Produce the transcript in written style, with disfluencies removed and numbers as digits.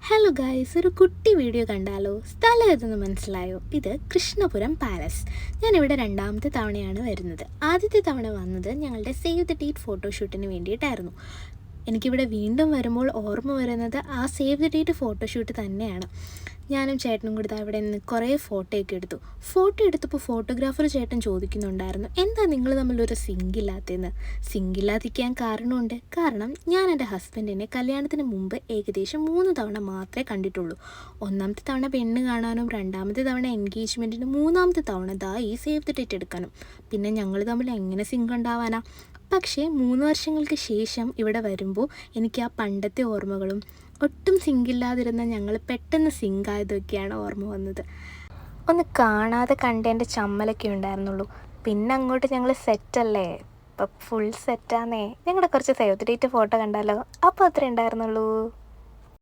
Hello guys, ഒരു കുട്ടി video കണ്ടാലോ? സ്ഥലം ഏതെന്ന് മനസ്സിലായോ? ഇത് കൃഷ്ണപുരം പാലസ്. ഞാനിവിടെ രണ്ടാമത്തെ തവണയാണ് വരുന്നത്. ആദ്യത്തെ തവണ വന്നത് ഞങ്ങളുടെ സേവ് ദ ഡേറ്റ് ഫോട്ടോഷൂട്ടിന് വേണ്ടിയിട്ടായിരുന്നു. എനിക്കിവിടെ വീണ്ടും വരുമ്പോൾ ഓർമ്മ വരുന്നത് ആ സേവ് ദ ഡേറ്റ് ഫോട്ടോഷൂട്ട് തന്നെയാണ്. ഞാനും ചേട്ടനും കൂടി അവിടെ നിന്ന് കുറേ ഫോട്ടോയൊക്കെ എടുത്തു. ഫോട്ടോ എടുത്തപ്പോൾ ഫോട്ടോഗ്രാഫർ ചേട്ടൻ ചോദിക്കുന്നുണ്ടായിരുന്നു, എന്താ നിങ്ങൾ തമ്മിലൊരു സിങ്കില്ലാത്തതെന്ന്. സിങ്കില്ലാതിരിക്കാൻ കാരണമുണ്ട്. കാരണം ഞാൻ എൻ്റെ ഹസ്ബൻഡിനെ കല്യാണത്തിന് മുമ്പ് ഏകദേശം 3 തവണ മാത്രമേ കണ്ടിട്ടുള്ളൂ. ഒന്നാമത്തെ തവണ പെണ്ണ് കാണാനും, രണ്ടാമത്തെ തവണ എൻഗേജ്മെൻറ്റിനും, മൂന്നാമത്തെ തവണ ഈ സേവ് ദ ഡേറ്റ് എടുക്കാനും. പിന്നെ ഞങ്ങൾ തമ്മിൽ എങ്ങനെ സിങ്ക് ഉണ്ടാവാനാ? പക്ഷേ 3 വർഷങ്ങൾക്ക് ശേഷം ഇവിടെ വരുമ്പോൾ എനിക്ക് ആ പണ്ടത്തെ ഓർമ്മകളും ഒട്ടും സിങ്കില്ലാതിരുന്ന ഞങ്ങൾ പെട്ടെന്ന് സിങ്കായതൊക്കെയാണ് ഓർമ്മ വന്നത്. ഒന്ന് കാണാതെ കണ്ടതിൻ്റെ ചമ്മലൊക്കെ ഉണ്ടായിരുന്നുള്ളൂ. പിന്നെ അങ്ങോട്ട് ഞങ്ങൾ സെറ്റല്ലേ, ഇപ്പം ഫുൾ സെറ്റാന്നേ. ഞങ്ങളുടെ കുറച്ച് സേവ് ദ ഡേറ്റ് ഫോട്ടോ കണ്ടാലോ? അപ്പോൾ അത്രേ ഉണ്ടായിരുന്നുള്ളൂ.